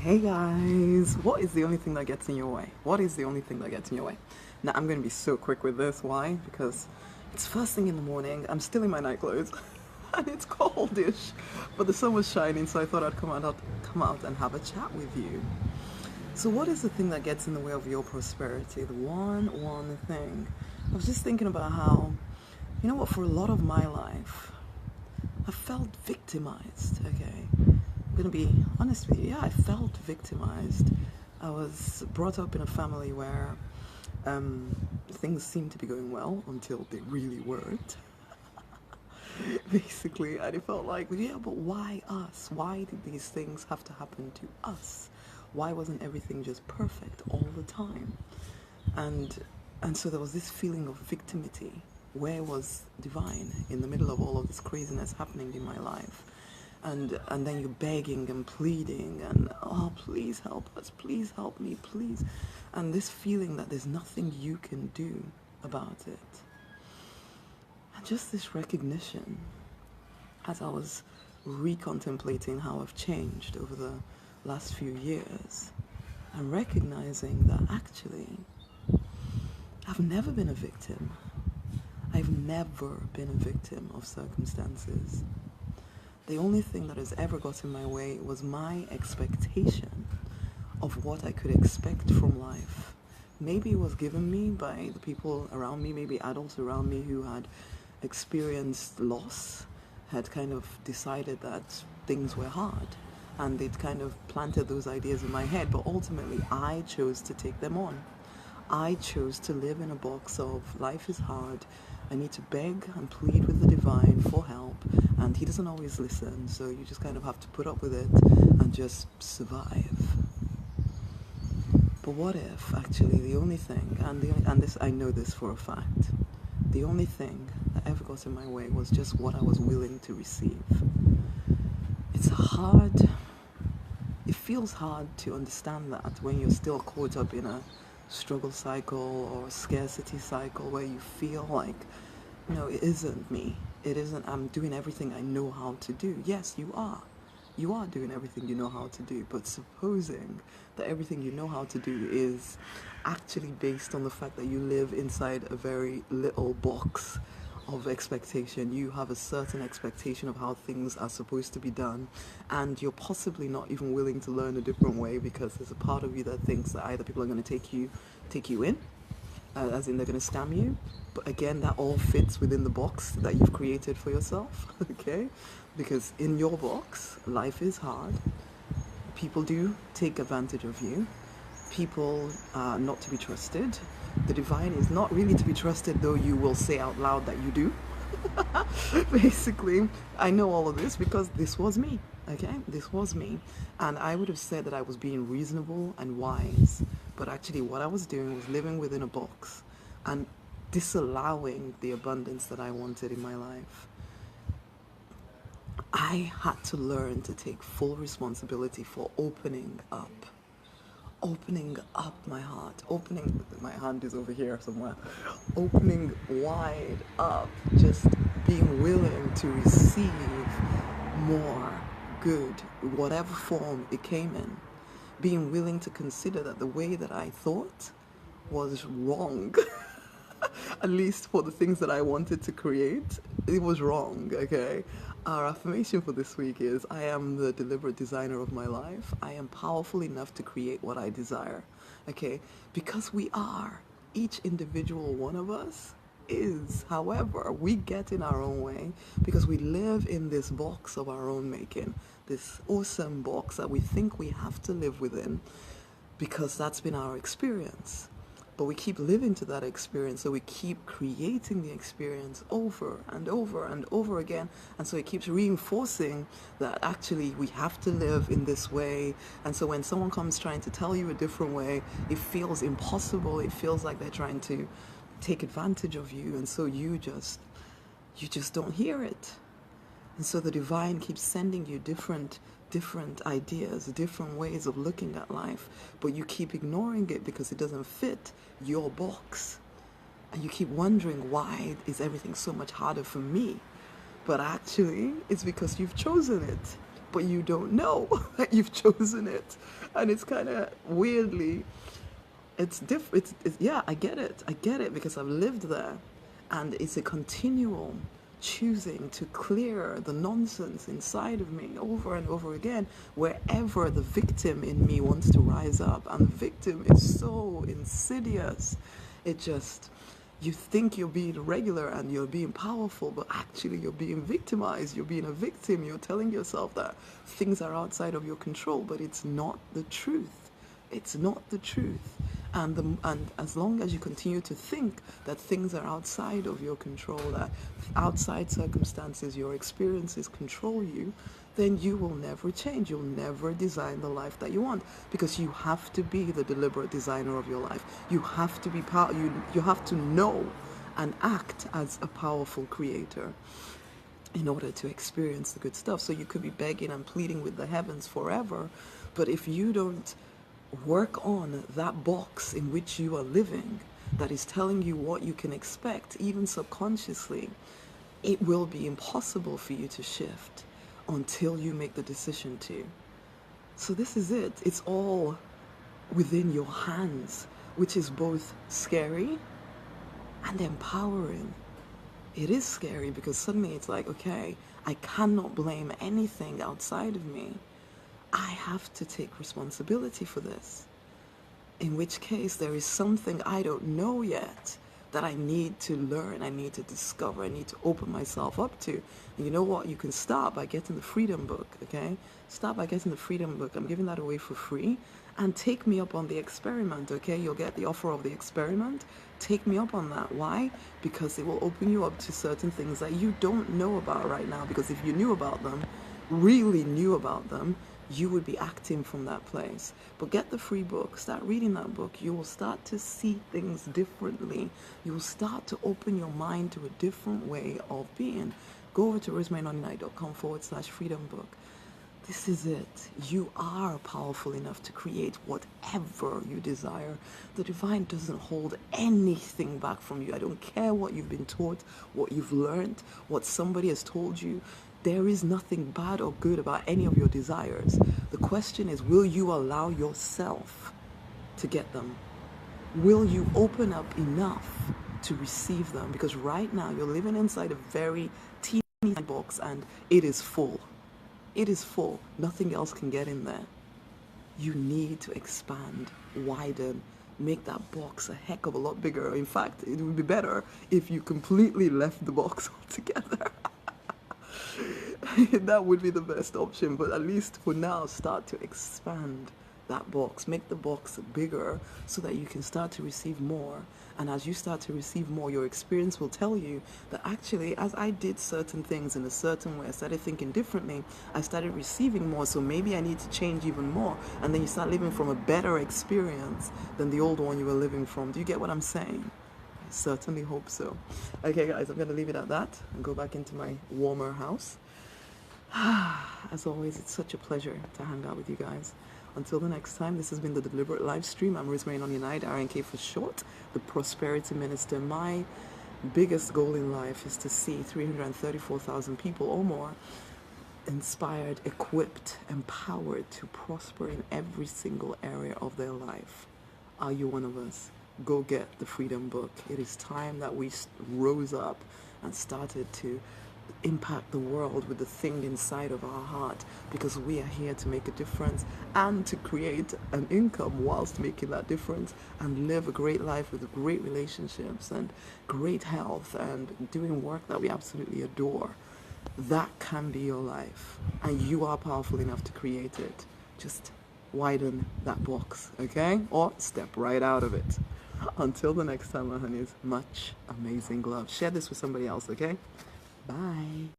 Hey guys, what is the only thing that gets in your way? What is the only thing that gets in your way? Now, I'm going to be so quick with this. Why? Because it's first thing in the morning. I'm still in my night clothes and it's coldish, but the sun was shining, so I thought I'd come out and have a chat with you. So what is the thing that gets in the way of your prosperity? The one thing. I was just thinking about how, you know what, for a lot of my life, I felt victimized, okay? I'm gonna be honest with you. Yeah, I felt victimized. I was brought up in a family where things seemed to be going well until they really weren't. Basically, and it felt like, yeah, but why us? Why did these things have to happen to us? Why wasn't everything just perfect all the time? And so there was this feeling of victimity. Where was divine in the middle of all of this craziness happening in my life? And then you're begging and pleading and, oh, please help us, please help me, please. And this feeling that there's nothing you can do about it. And just this recognition, as I was recontemplating how I've changed over the last few years, and recognizing that actually I've never been a victim. I've never been a victim of circumstances. The only thing that has ever got in my way was my expectation of what I could expect from life. Maybe it was given me by the people around me, maybe adults around me who had experienced loss, had kind of decided that things were hard, and they'd kind of planted those ideas in my head, but ultimately I chose to take them on. I chose to live in a box of life is hard, I need to beg and plead with the divine for help, and he doesn't always listen, so you just kind of have to put up with it and just survive. But what if actually the only thing, and this, I know this for a fact, the only thing that ever got in my way was just what I was willing to receive. It's hard, it feels hard to understand that when you're still caught up in a struggle cycle or scarcity cycle where you feel like, it isn't me, it isn't, I'm doing everything I know how to do. Yes, you are doing everything you know how to do, but supposing that everything you know how to do is actually based on the fact that you live inside a very little box of expectation. You have a certain expectation of how things are supposed to be done, and you're possibly not even willing to learn a different way because there's a part of you that thinks that either people are going to take you in, as in they're going to scam you, but again, that all fits within the box that you've created for yourself. Okay, because in your box life is hard, people do take advantage of you, people are not to be trusted, the divine is not really to be trusted, though you will say out loud that you do. Basically, I know all of this because this was me, okay? This was me. And I would have said that I was being reasonable and wise, but actually what I was doing was living within a box and disallowing the abundance that I wanted in my life. I had to learn to take full responsibility for opening up my heart, my hand is over here somewhere, opening wide up, just being willing to receive more good, whatever form it came in, being willing to consider that the way that I thought was wrong. At least for the things that I wanted to create, it was wrong, okay? Our affirmation for this week is, I am the deliberate designer of my life. I am powerful enough to create what I desire, okay? Because we are, each individual one of us is. However, we get in our own way because we live in this box of our own making, this awesome box that we think we have to live within because that's been our experience. But we keep living to that experience, so we keep creating the experience over and over and over again, and so it keeps reinforcing that actually we have to live in this way. And so when someone comes trying to tell you a different way, it feels impossible, it feels like they're trying to take advantage of you, and so you just don't hear it. And so the divine keeps sending you different ideas, different ways of looking at life, but you keep ignoring it because it doesn't fit your box. And you keep wondering, why is everything so much harder for me? But actually, it's because you've chosen it. but you don't know that you've chosen it. And it's kind of weirdly, it's different. Yeah, I get it. I get it because I've lived there. And it's a continual choosing to clear the nonsense inside of me over and over again, wherever the victim in me wants to rise up. And the victim is so insidious. It just, you think you're being regular and you're being powerful, but actually you're being victimized. You're being a victim. You're telling yourself that things are outside of your control, but it's not the truth. It's not the truth. And as long as you continue to think that things are outside of your control, that outside circumstances, your experiences control you, then you will never change. You'll never design the life that you want, because you have to be the deliberate designer of your life. You have to be you have to know and act as a powerful creator in order to experience the good stuff. So you could be begging and pleading with the heavens forever, but if you don't work on that box in which you are living, that is telling you what you can expect, even subconsciously, it will be impossible for you to shift until you make the decision to. So this is it. It's all within your hands, which is both scary and empowering. It is scary because suddenly it's like, okay, I cannot blame anything outside of me. I have to take responsibility for this. In which case, there is something I don't know yet that I need to learn, I need to discover, I need to open myself up to. And you know what? You can start by getting the Freedom Book, okay? Start by getting the Freedom Book. I'm giving that away for free. And take me up on the experiment, okay? You'll get the offer of the experiment. Take me up on that. Why? Because it will open you up to certain things that you don't know about right now. Because if you knew about them, really knew about them, you would be acting from that place. But get the free book, start reading that book. You will start to see things differently. You will start to open your mind to a different way of being. Go over to rosemarynoninite.com/freedom book. This is it. You are powerful enough to create whatever you desire. The divine doesn't hold anything back from you. I don't care what you've been taught, what you've learned, what somebody has told you. There is nothing bad or good about any of your desires. The question is, will you allow yourself to get them? Will you open up enough to receive them? Because right now you're living inside a very teeny box and it is full. It is full. Nothing else can get in there. You need to expand, widen, make that box a heck of a lot bigger. In fact, it would be better if you completely left the box altogether. That would be the best option, but at least for now, start to expand that box. Make the box bigger so that you can start to receive more. And as you start to receive more, your experience will tell you that actually, as I did certain things in a certain way, I started thinking differently, I started receiving more, so maybe I need to change even more. And then you start living from a better experience than the old one you were living from. Do you get what I'm saying? I certainly hope so. Okay, guys, I'm going to leave it at that and go back into my warmer house. As always, it's such a pleasure to hang out with you guys. Until the next time, this has been the Deliberate Live Stream. I'm Rosemary Nonunite, RNK for short, the Prosperity Minister. My biggest goal in life is to see 334,000 people or more inspired, equipped, empowered to prosper in every single area of their life. Are you one of us? Go get the Freedom Book. It is time that we rose up and started to impact the world with the thing inside of our heart, because we are here to make a difference and to create an income whilst making that difference and live a great life with great relationships and great health and doing work that we absolutely adore. That can be your life, and you are powerful enough to create it. Just widen that box, okay? Or step right out of it. Until the next time, my honeys, much amazing love. Share this with somebody else, okay? Bye.